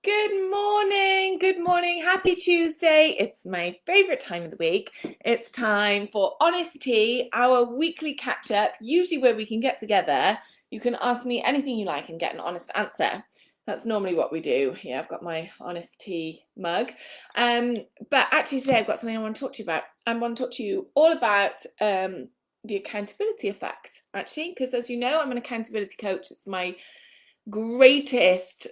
Good morning, good morning, happy Tuesday. It's my favorite time of the week. It's time for Honesty, our weekly catch up, usually where we can get together. You can ask me anything you like and get an honest answer. That's normally what we do. Here, I've got my Honesty mug. But actually today I've got something I want to talk to you about. I want to talk to you all about the accountability effect, actually, because as you know, I'm an accountability coach. It's my greatest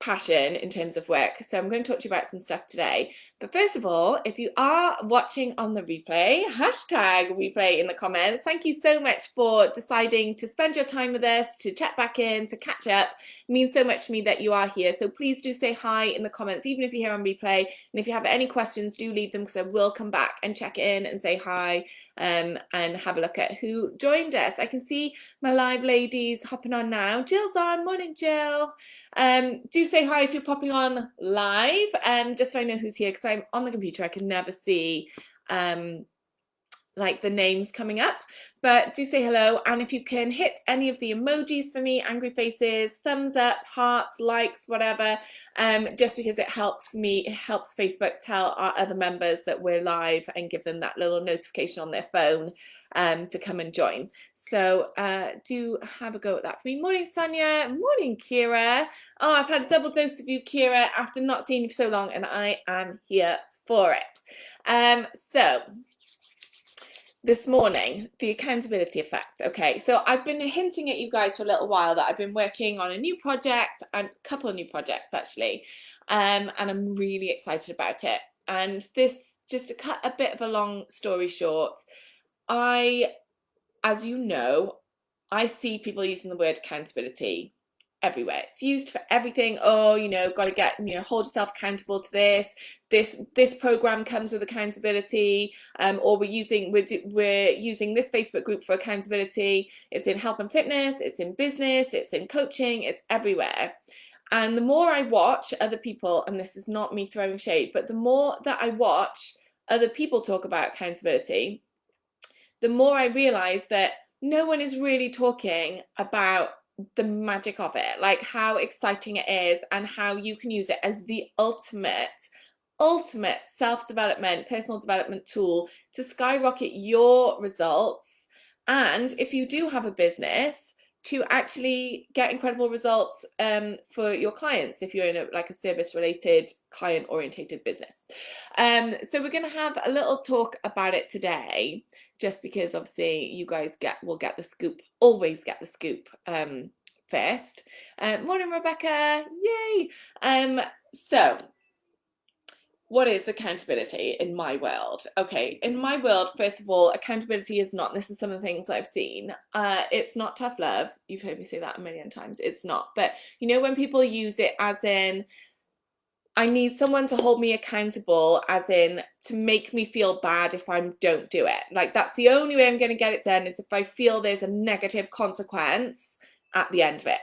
passion in terms of work. So I'm going to talk to you about some stuff today. But first of all, if you are watching on the replay, hashtag replay in the comments. Thank you so much for deciding to spend your time with us, to check back in, to catch up. It means so much to me that you are here. So please do say hi in the comments, even if you're here on replay. And if you have any questions, do leave them because I will come back and check in and say hi and have a look at who joined us. I can see my live ladies hopping on now. Jill's on. Morning, Jill. Do say hi if you're popping on live, just so I know who's here, because I'm on the computer. I can never see like the names coming up, but do say hello. And if you can hit any of the emojis for me, angry faces, thumbs up, hearts, likes, whatever, just because it helps me, it helps Facebook tell our other members that we're live and give them that little notification on their phone to come and join. So do have a go at that for me. Morning, Sonia. Morning, Kira. Oh, I've had a double dose of you, Kira, after not seeing you for so long, and I am here for it. So this morning, the accountability effect. Okay, so I've been hinting at you guys for a little while that I've been working on a new project, and a couple of new projects actually, and I'm really excited about it. And this, just to cut a bit of a long story short, as you know, I see people using the word accountability everywhere. It's used for everything. Oh, got to get, hold yourself accountable to this. This program comes with accountability, or we're using this Facebook group for accountability. It's in health and fitness, it's in business, it's in coaching, it's everywhere. And the more I watch other people, and this is not me throwing shade, but the more that I watch other people talk about accountability, the more I realize that no one is really talking about the magic of it, like how exciting it is and how you can use it as the ultimate self-development, personal development tool to skyrocket your results. And if you do have a business, to actually get incredible results for your clients if you're in a service-related, client-orientated business. So we're going to have a little talk about it today, just because obviously you guys will get the scoop, always get the scoop first. Morning, Rebecca. Yay! So what is accountability in my world? Okay, in my world, first of all, accountability is not, this is some of the things that I've seen, it's not tough love. You've heard me say that a million times. It's not. But when people use it as in, I need someone to hold me accountable, as in to make me feel bad if I don't do it. Like, that's the only way I'm going to get it done, is if I feel there's a negative consequence at the end of it.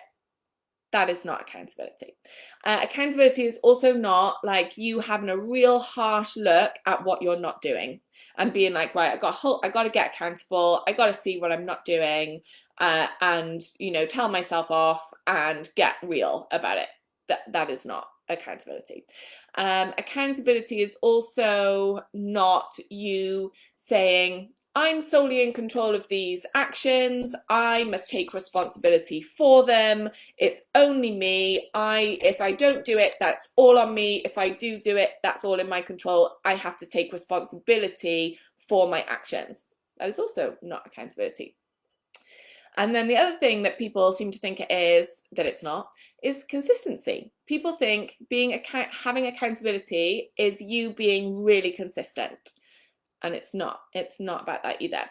That is not accountability. Accountability is also not like you having a real harsh look at what you're not doing and being like, right, I got to get accountable. I got to see what I'm not doing, and tell myself off and get real about it. That is not accountability. Accountability is also not you saying, I'm solely in control of these actions. I must take responsibility for them. It's only me. If I don't do it, that's all on me. If I do it, that's all in my control. I have to take responsibility for my actions. That is also not accountability. And then the other thing that people seem to think it is, that it's not, is consistency. People think having accountability is you being really consistent. And it's not about that either.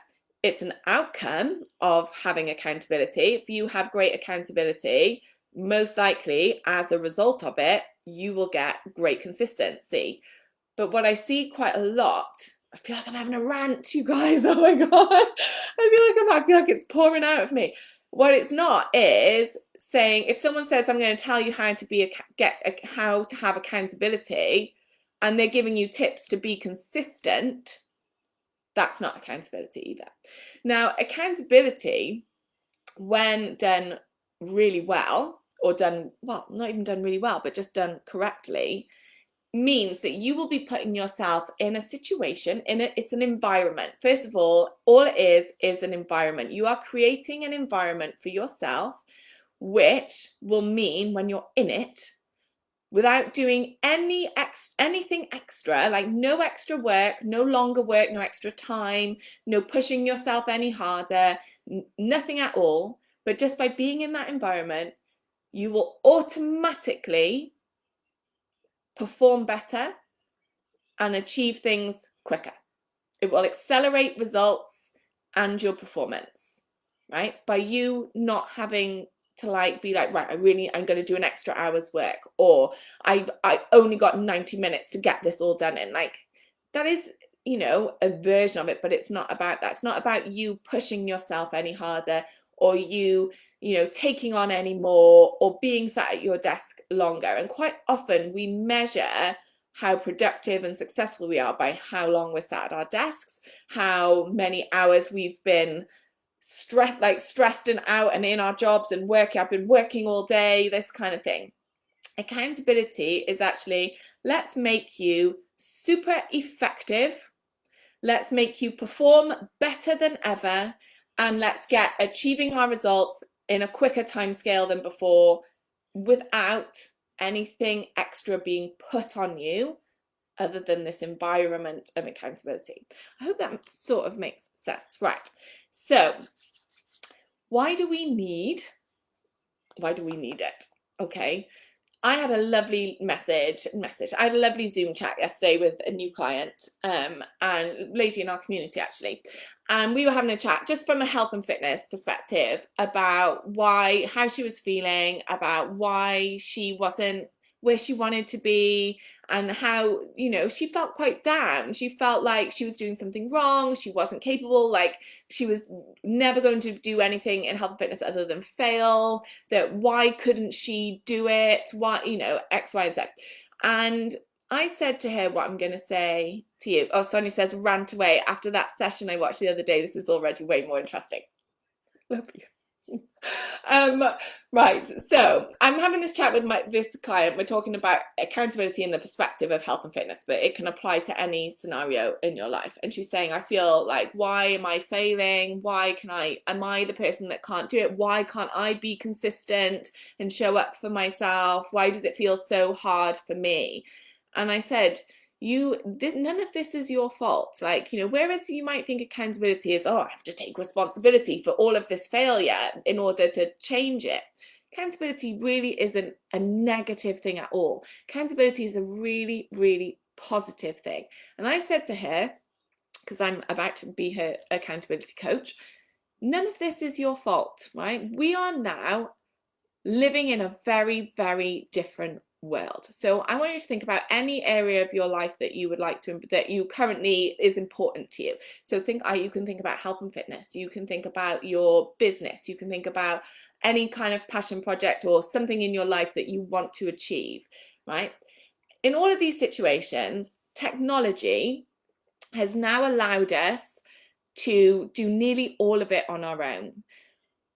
It's an outcome of having accountability. If you have great accountability, most likely as a result of it, you will get great consistency. But what I see quite a lot, I feel like I'm having a rant, you guys. Oh my God. I feel like it's pouring out of me. What it's not is saying, if someone says, I'm going to tell you how to have accountability, and they're giving you tips to be consistent, that's not accountability either. Now, accountability, when done really well, or done, well, not even done really well, but just done correctly, means that you will be putting yourself in a situation, it's an environment. First of all it is an environment. You are creating an environment for yourself, which will mean when you're in it, without doing anything extra, like no extra work, no longer work, no extra time, no pushing yourself any harder, nothing at all, but just by being in that environment, you will automatically perform better and achieve things quicker. It will accelerate results and your performance, right? By you not having to like be like, right, I'm going to do an extra hour's work, or I only got 90 minutes to get this all done in. Like, that is, you know, a version of it, but it's not about that. It's not about you pushing yourself any harder, or you know, taking on any more, or being sat at your desk longer. And quite often we measure how productive and successful we are by how long we're sat at our desks, how many hours we've been stressed and out and in our jobs and working. I've been working all day, this kind of thing. Accountability is actually, let's make you super effective, let's make you perform better than ever, and let's get achieving our results in a quicker time scale than before, without anything extra being put on you other than this environment of accountability. I hope that sort of makes sense. Right, so why do we need it? Okay, I had a lovely I had a lovely Zoom chat yesterday with a new client, and lady in our community actually, and we were having a chat just from a health and fitness perspective about how she was feeling, about why she wasn't where she wanted to be, and how, you know, she felt quite down. She felt like she was doing something wrong, she wasn't capable, like she was never going to do anything in health and fitness other than fail, that why couldn't she do it, why, you know, X, Y, Z. And I said to her what I'm going to say to you. Oh, Sonia says, rant away. After that session I watched the other day, this is already way more interesting. Love you. Right, so I'm having this chat with this client. We're talking about accountability in the perspective of health and fitness, but it can apply to any scenario in your life. And she's saying, I feel like, why am I failing? Am I the person that can't do it? Why can't I be consistent and show up for myself? Why does it feel so hard for me? And I said, none of this is your fault. Like, you know, whereas you might think accountability is, oh, I have to take responsibility for all of this failure in order to change it. Accountability really isn't a negative thing at all. Accountability is a really, really positive thing. And I said to her, because I'm about to be her accountability coach, none of this is your fault, right? We are now living in a very, very different world. So I want you to think about any area of your life that you would like to, that you currently is important to you. So you can think about health and fitness, you can think about your business, you can think about any kind of passion project or something in your life that you want to achieve, right? In all of these situations, technology has now allowed us to do nearly all of it on our own.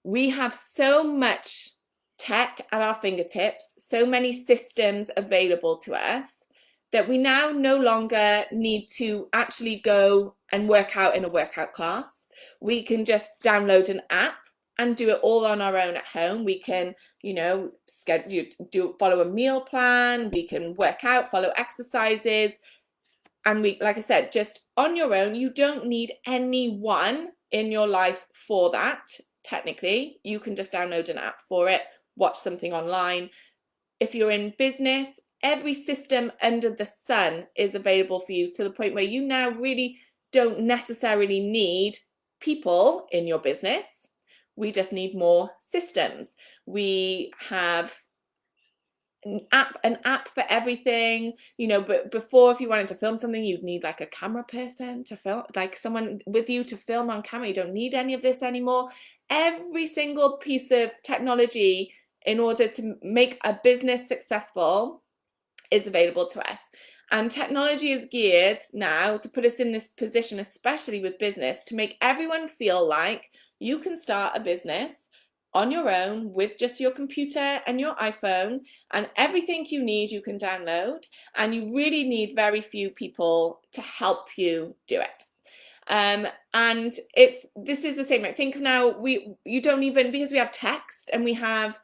We have so much tech at our fingertips, so many systems available to us, that we now no longer need to actually go and work out in a workout class. We can just download an app and do it all on our own at home. We can, you know, follow a meal plan, we can work out, follow exercises, and like I said, just on your own. You don't need anyone in your life for that. Technically, you can just download an app for it, watch something online. If you're in business, every system under the sun is available for you, to the point where you now really don't necessarily need people in your business. We just need more systems. We have an app for everything, you know. But before, if you wanted to film something, you'd need like a camera person to film, like someone with you to film on camera. You don't need any of this anymore. Every single piece of technology in order to make a business successful is available to us. And technology is geared now to put us in this position, especially with business, to make everyone feel like you can start a business on your own with just your computer and your iPhone, and everything you need you can download, and you really need very few people to help you do it. And this is the same. I think now you don't even, because we have text and we have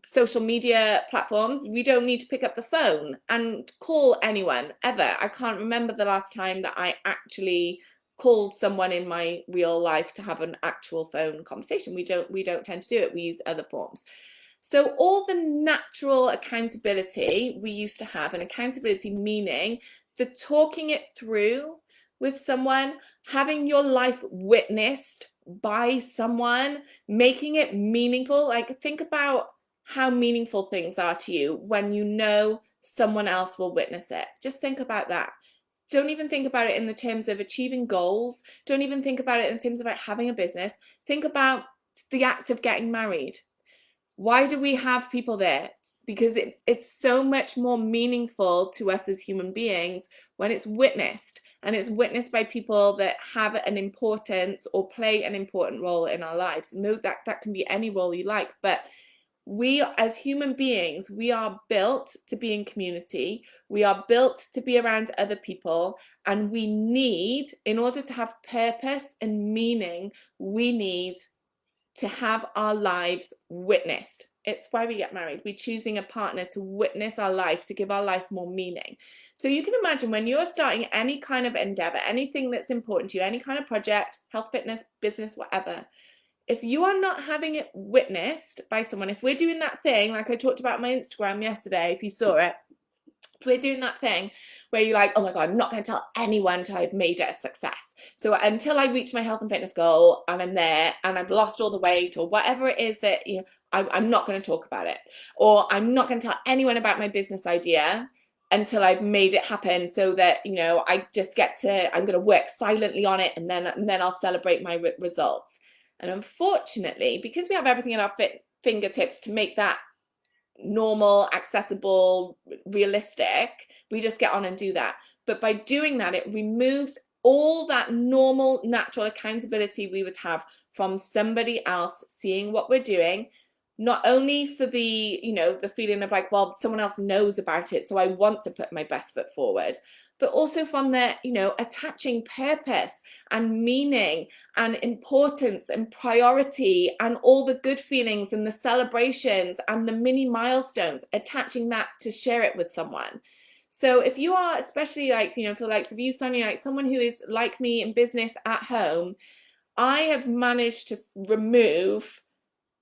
social media platforms, we don't need to pick up the phone and call anyone ever. I can't remember the last time that I actually called someone in my real life to have an actual phone conversation. We don't tend to do it. We use other forms. So all the natural accountability we used to have, and accountability meaning the talking it through with someone, having your life witnessed by someone, making it meaningful. Like, think about how meaningful things are to you when you know someone else will witness it. Just think about that. Don't even think about it in the terms of achieving goals. Don't even think about it in terms of like having a business. Think about the act of getting married. Why do we have people there? Because it's so much more meaningful to us as human beings when it's witnessed, and it's witnessed by people that have an importance or play an important role in our lives. And that can be any role you like, but we as human beings, we are built to be in community. We are built to be around other people, and we need, in order to have purpose and meaning, we need to have our lives witnessed. It's why we get married. We're choosing a partner to witness our life, to give our life more meaning. So you can imagine when you're starting any kind of endeavor, anything that's important to you, any kind of project, health, fitness, business, whatever, if you are not having it witnessed by someone, if we're doing that thing, like I talked about on my Instagram yesterday, if you saw it, if we're doing that thing where you're like, oh my God, I'm not going to tell anyone until I've made it a success. So until I reach my health and fitness goal and I'm there and I've lost all the weight or whatever it is that, you know, I'm not going to talk about it. Or I'm not going to tell anyone about my business idea until I've made it happen, so that, you know, I just get to, I'm going to work silently on it, and then I'll celebrate my results. And unfortunately, because we have everything at our fingertips to make that normal, accessible, realistic, we just get on and do that. But by doing that, it removes all that normal, natural accountability we would have from somebody else seeing what we're doing, not only for the, you know, the feeling of like, well, someone else knows about it, so I want to put my best foot forward, but also from the, you know, attaching purpose and meaning and importance and priority and all the good feelings and the celebrations and the mini milestones, attaching that to share it with someone. So if you are, especially like, you know, for the likes of you, Sonia, like someone who is like me in business at home, I have managed to remove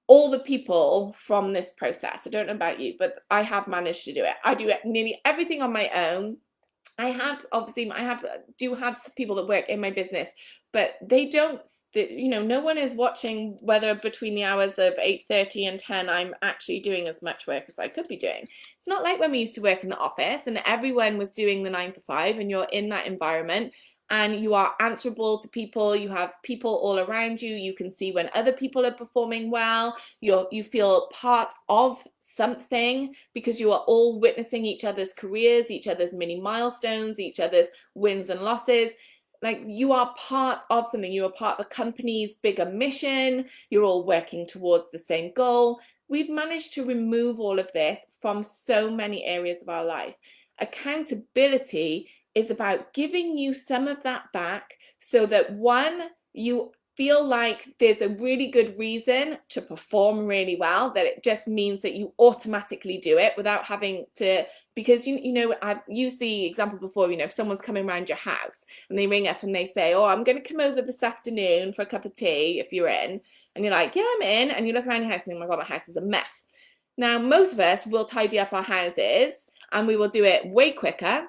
all the people from this process. I don't know about you, but I have managed to do it. I do nearly everything on my own. I do have people that work in my business, but they don't, you know, no one is watching whether between the hours of 8:30 and 10 I'm actually doing as much work as I could be doing. It's not like when we used to work in the office and everyone was doing the 9 to 5 and you're in that environment and you are answerable to people, you have people all around you, you can see when other people are performing well, you feel part of something because you are all witnessing each other's careers, each other's mini milestones, each other's wins and losses. Like, you are part of something, you are part of a company's bigger mission, you're all working towards the same goal. We've managed to remove all of this from so many areas of our life. Accountability is about giving you some of that back so that, one, you feel like there's a really good reason to perform really well, that it just means that you automatically do it without having to, because you know, I've used the example before, you know, if someone's coming around your house and they ring up and they say, oh, I'm going to come over this afternoon for a cup of tea if you're in, and you're like, yeah, I'm in, and you look around your house and think, oh my God, my house is a mess. Now, most of us will tidy up our houses and we will do it way quicker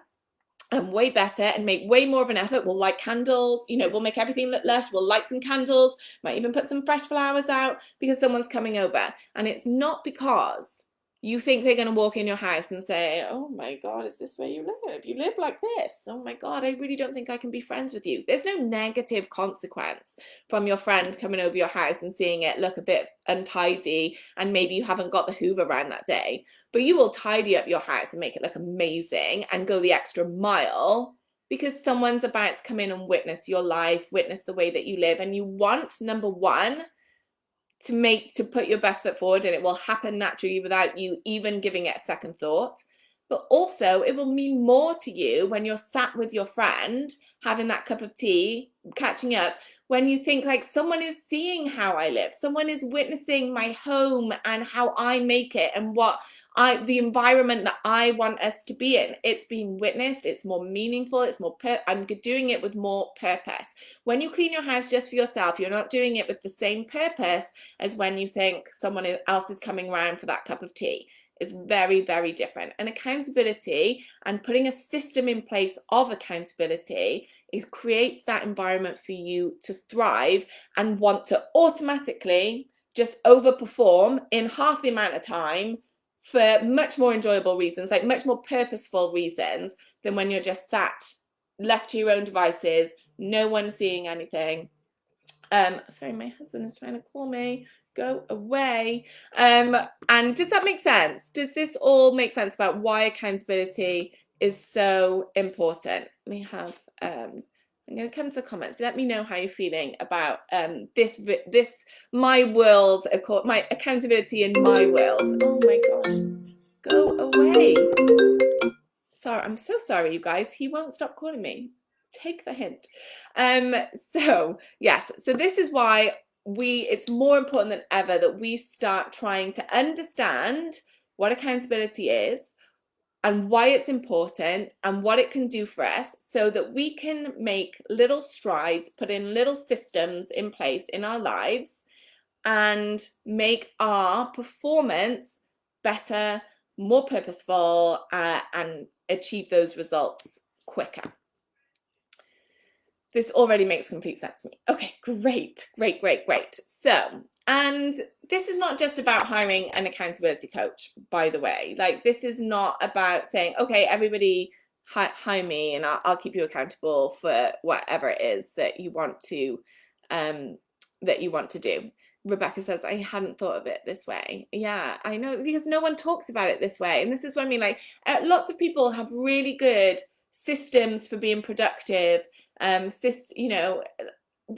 and way better and make way more of an effort. We'll light candles, you know, we'll make everything look lush. We'll light some candles, might even put some fresh flowers out because someone's coming over. And it's not because you think they're going to walk in your house and say, oh my God, is this where you live? You live like this. Oh my God, I really don't think I can be friends with you. There's no negative consequence from your friend coming over your house and seeing it look a bit untidy and maybe you haven't got the Hoover around that day. But you will tidy up your house and make it look amazing and go the extra mile because someone's about to come in and witness your life, witness the way that you live. And you want, number one, to put your best foot forward, and it will happen naturally without you even giving it a second thought. But also it will mean more to you when you're sat with your friend having that cup of tea, catching up, when you think like someone is seeing how I live, someone is witnessing my home and how I make it and the environment that I want us to be in. It's being witnessed, it's more meaningful, it's more, I'm doing it with more purpose. When you clean your house just for yourself, you're not doing it with the same purpose as when you think someone else is coming around for that cup of tea. It's very, very different. And accountability and putting a system in place of accountability, it creates that environment for you to thrive and want to automatically just overperform in half the amount of time for much more enjoyable reasons, like much more purposeful reasons than when you're just sat, left to your own devices, no one seeing anything. Sorry, my husband is trying to call me. Go away. And does that make sense? Does this all make sense about why accountability is so important? Let me have, I'm going to come to the comments. Let me know how you're feeling about this, my world, my accountability in my world. Oh my gosh, go away. Sorry, I'm so sorry, you guys. He won't stop calling me. Take the hint. So yes, so this is why it's more important than ever that we start trying to understand what accountability is and why it's important and what it can do for us, so that we can make little strides, put in little systems in place in our lives and make our performance better, more purposeful, and achieve those results quicker. This already makes complete sense to me. Okay, great. So, and this is not just about hiring an accountability coach, by the way. Like, this is not about saying, okay, everybody hire me and I'll keep you accountable for whatever it is that you want to do. Rebecca says, I hadn't thought of it this way. Yeah, I know, because no one talks about it this way. And this is what I mean, like, lots of people have really good systems for being productive, you know,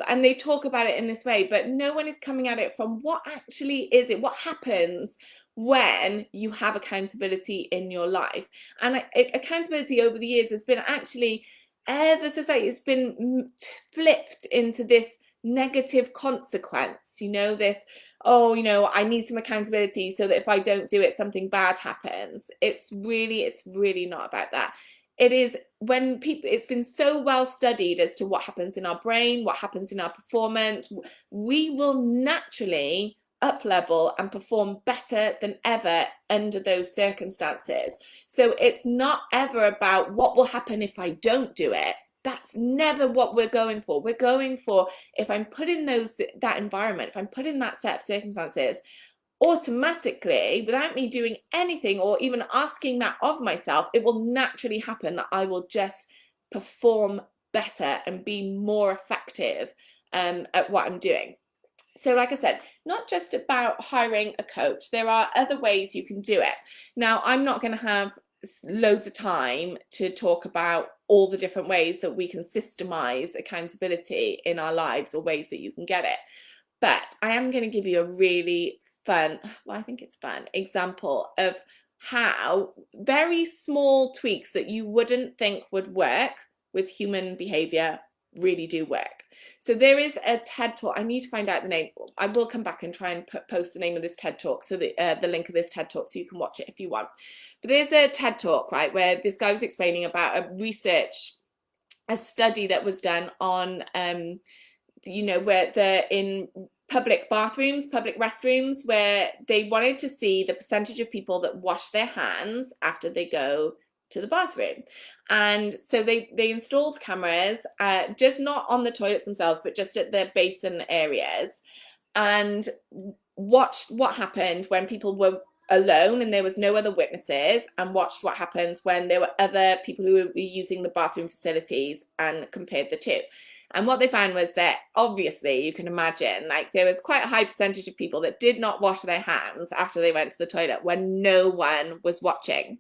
and they talk about it in this way, but no one is coming at it from what actually is it, what happens when you have accountability in your life. And accountability over the years has been actually, ever so slightly, it's been flipped into this negative consequence, you know, this, oh, you know, I need some accountability so that if I don't do it, something bad happens. It's really not about that. It is when people, it's been so well studied as to what happens in our brain, what happens in our performance. We will naturally up level and perform better than ever under those circumstances. So it's not ever about what will happen if I don't do it. That's never what we're going for. We're going for, if I'm put in that environment, if I'm put in that set of circumstances, automatically, without me doing anything or even asking that of myself, it will naturally happen that I will just perform better and be more effective at what I'm doing. So like I said, not just about hiring a coach, there are other ways you can do it. Now, I'm not going to have loads of time to talk about all the different ways that we can systemise accountability in our lives, or ways that you can get it. But I am going to give you a really fun, well, I think it's fun, example of how very small tweaks that you wouldn't think would work with human behavior really do work. So there is a TED talk. I need to find out the name. I will come back and try and post the name of this TED talk, so the link of this TED talk, so you can watch it if you want. But there's a TED talk, right, where this guy was explaining about a study that was done on you know, where they're in public bathrooms, public restrooms, where they wanted to see the percentage of people that wash their hands after they go to the bathroom. And so they installed cameras, just not on the toilets themselves, but just at the basin areas, and watched what happened when people were alone and there was no other witnesses, and watched what happens when there were other people who were using the bathroom facilities, and compared the two. And what they found was that, obviously, you can imagine, like, there was quite a high percentage of people that did not wash their hands after they went to the toilet when no one was watching.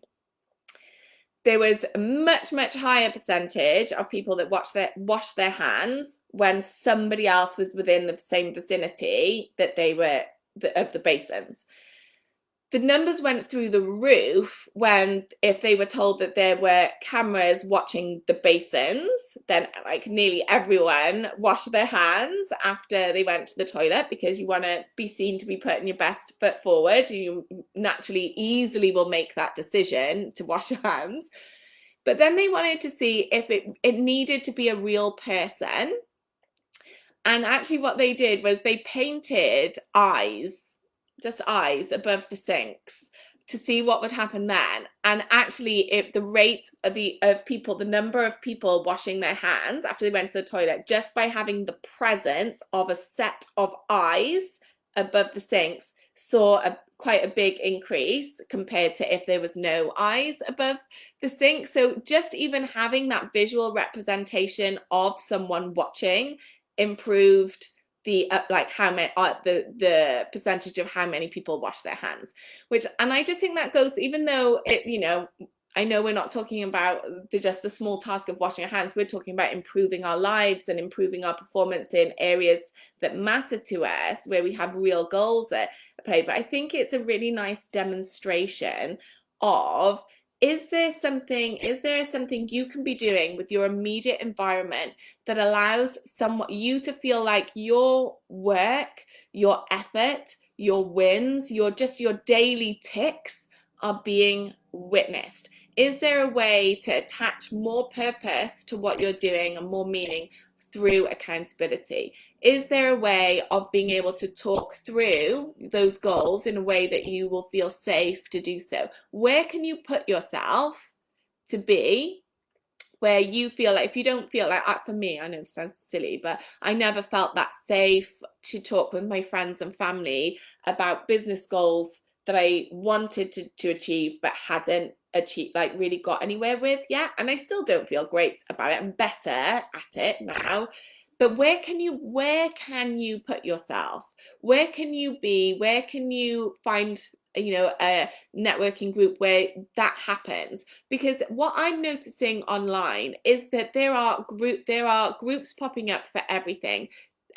There was a much higher percentage of people that washed their hands when somebody else was within the same vicinity that they were of the basins. The numbers went through the roof when, if they were told that there were cameras watching the basins, then like nearly everyone washed their hands after they went to the toilet, because you want to be seen to be putting your best foot forward. You naturally easily will make that decision to wash your hands. But then they wanted to see if it needed to be a real person. And actually what they did was they painted eyes, just eyes above the sinks, to see what would happen then. And actually the rate of people, the number of people washing their hands after they went to the toilet, just by having the presence of a set of eyes above the sinks, saw quite a big increase compared to if there was no eyes above the sink. So just even having that visual representation of someone watching improved the like how many the percentage of how many people wash their hands, which, and I just think that goes, even though it, you know, I know we're not talking about just the small task of washing our hands, we're talking about improving our lives and improving our performance in areas that matter to us, where we have real goals at play. But I think it's a really nice demonstration of, is there something you can be doing with your immediate environment that allows you to feel like your work, your effort, your wins, your daily ticks are being witnessed? Is there a way to attach more purpose to what you're doing and more meaning through accountability? Is there a way of being able to talk through those goals in a way that you will feel safe to do so? Where can you put yourself to be where you feel like, if you don't feel like, for me, I know this sounds silly, but I never felt that safe to talk with my friends and family about business goals that I wanted to achieve but hadn't achieved, like really got anywhere with yet. And I still don't feel great about it. I'm better at it now. But where can you put yourself? Where can you be? Where can you find, you know, a networking group where that happens? Because what I'm noticing online is that there are groups popping up for everything,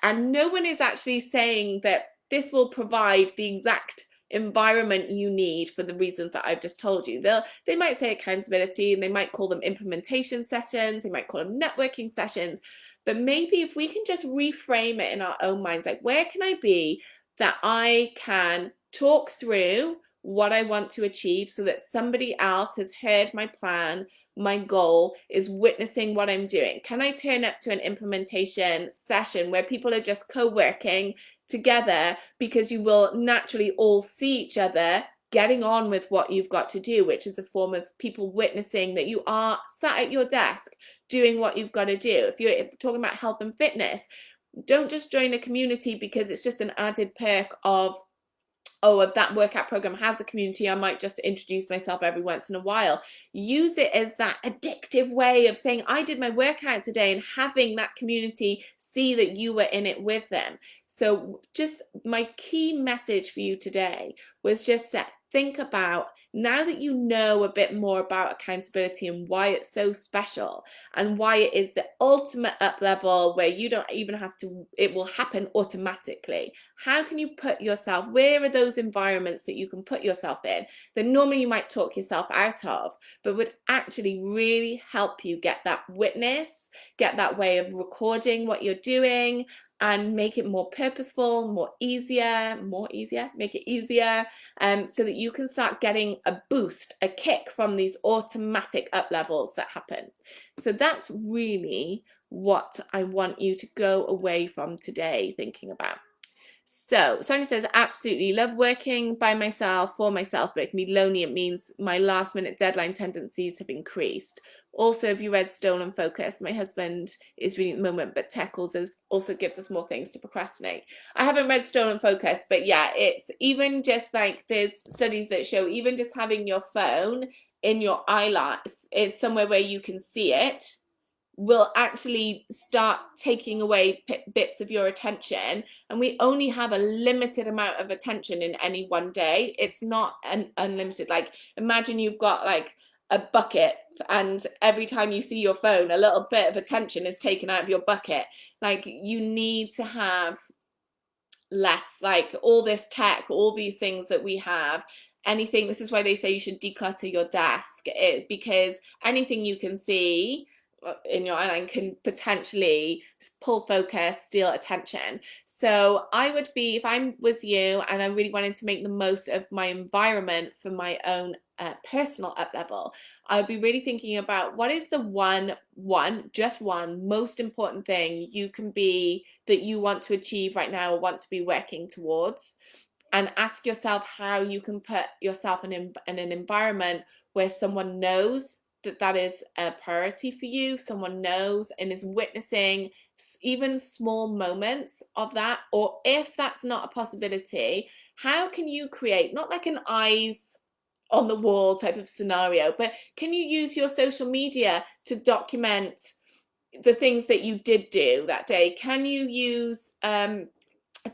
and no one is actually saying that this will provide the exact environment you need for the reasons that I've just told you. They might say accountability, and they might call them implementation sessions, they might call them networking sessions. But maybe if we can just reframe it in our own minds, like, where can I be that I can talk through what I want to achieve so that somebody else has heard my plan, my goal, is witnessing what I'm doing? Can I turn up to an implementation session where people are just co-working together, because you will naturally all see each other getting on with what you've got to do, which is a form of people witnessing that you are sat at your desk doing what you've got to do. If you're talking about health and fitness, don't just join a community because it's just an added perk of, oh, if that workout program has a community, I might just introduce myself every once in a while. Use it as that addictive way of saying, I did my workout today, and having that community see that you were in it with them. So just my key message for you today was just to think about, now that you know a bit more about accountability and why it's so special and why it is the ultimate up level where you don't even have to, it will happen automatically. How can you put yourself, where are those environments that you can put yourself in that normally you might talk yourself out of, but would actually really help you get that witness, get that way of recording what you're doing, and make it more purposeful, make it easier, so that you can start getting a boost, a kick from these automatic up levels that happen. So that's really what I want you to go away from today thinking about. So Sonia says, absolutely love working by myself, for myself, but it can be lonely. It means my last minute deadline tendencies have increased. Also, if you read Stolen Focus, my husband is reading at the moment, but tech also gives us more things to procrastinate. I haven't read Stolen Focus, but yeah, it's even just like, there's studies that show even just having your phone in your eyelash, it's somewhere where you can see it, will actually start taking away bits of your attention. And we only have a limited amount of attention in any one day. It's not unlimited. Like, imagine you've got like a bucket and every time you see your phone, a little bit of attention is taken out of your bucket. Like, you need to have less, like all this tech, all these things that we have, anything. This is why they say you should declutter your desk, because anything you can see in your outline can potentially pull focus, steal attention. So I would be, if I was you and I really wanted to make the most of my environment for my own personal up level, I would be really thinking about what is the just one most important thing you can be, that you want to achieve right now or want to be working towards, and ask yourself how you can put yourself in an environment where someone knows that that is a priority for you, someone knows and is witnessing even small moments of that. Or if that's not a possibility, how can you create, not like an eyes on the wall type of scenario, but can you use your social media to document the things that you did do that day? Can you use a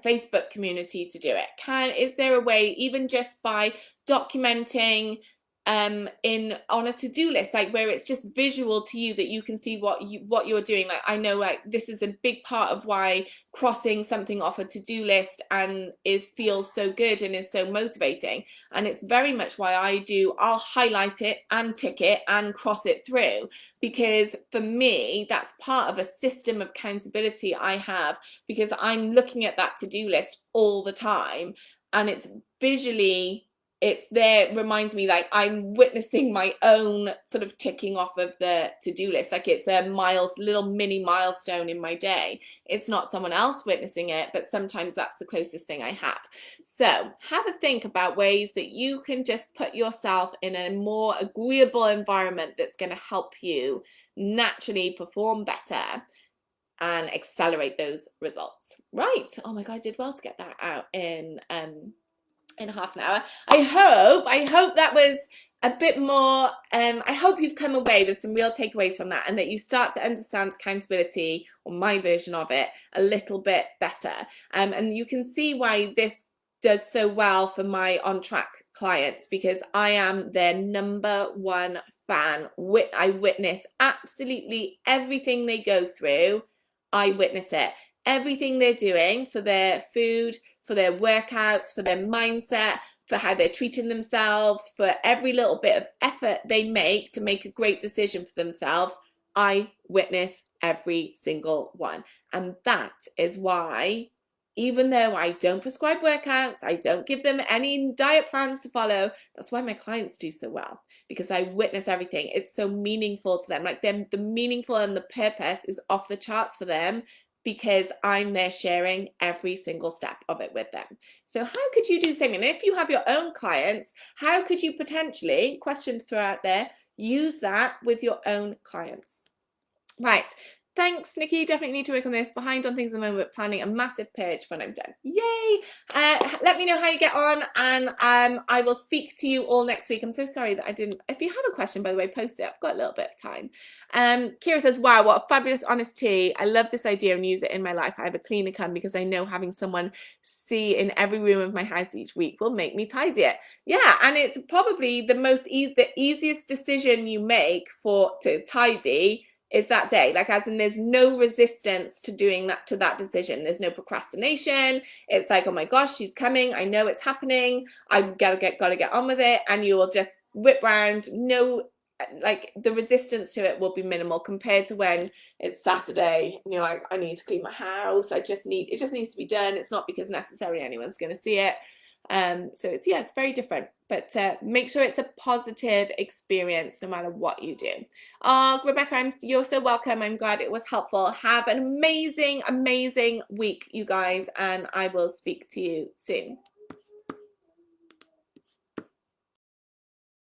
Facebook community to do it? Is there a way, even just by documenting on a to-do list, like where it's just visual to you, that you can see what you're doing? Like, I know, like, this is a big part of why crossing something off a to-do list and it feels so good and is so motivating, and it's very much why I'll highlight it and tick it and cross it through, because for me that's part of a system of accountability I have, because I'm looking at that to-do list all the time, and it's visually, it's there, reminds me, like I'm witnessing my own sort of ticking off of the to-do list, like it's a little mini milestone in my day. It's not someone else witnessing it, but sometimes that's the closest thing I have. So have a think about ways that you can just put yourself in a more agreeable environment that's going to help you naturally perform better and accelerate those results. Right. Oh my God, I did well to get that out in half an hour. I hope that was a bit more, I hope you've come away with some real takeaways from that, and that you start to understand accountability, or my version of it, a little bit better. And you can see why this does so well for my on track clients, because I am their number one fan. I witness absolutely everything they go through. I witness it. Everything they're doing for their food, for their workouts, for their mindset, for how they're treating themselves, for every little bit of effort they make to make a great decision for themselves, I witness every single one. And that is why, even though I don't prescribe workouts, I don't give them any diet plans to follow, that's why my clients do so well, because I witness everything. It's so meaningful to them. Like, the meaningful and the purpose is off the charts for them, because I'm there sharing every single step of it with them. So how could you do the same? And if you have your own clients, how could you potentially, question to throw out there, use that with your own clients? Right. Thanks, Nikki. Definitely need to work on this. Behind on things at the moment, but planning a massive purge when I'm done. Yay! Let me know how you get on, and I will speak to you all next week. I'm so sorry that I didn't. If you have a question, by the way, post it. I've got a little bit of time. Kira says, wow, what a fabulous honesty. I love this idea and use it in my life. I have a cleaner come because I know having someone see in every room of my house each week will make me tidy it. Yeah, and it's probably the easiest decision you make to tidy is that day. Like, as in, there's no resistance to doing that, to that decision. There's no procrastination. It's like, oh my gosh, she's coming, I know it's happening, I've gotta get on with it, and you will just whip round. No, like, the resistance to it will be minimal compared to when it's Saturday and you're like, I need to clean my house, it just needs to be done. It's not because necessarily anyone's going to see it. So it's very different, but make sure it's a positive experience no matter what you do. Rebecca, you're so welcome. I'm glad it was helpful. Have an amazing week, you guys, and I will speak to you soon.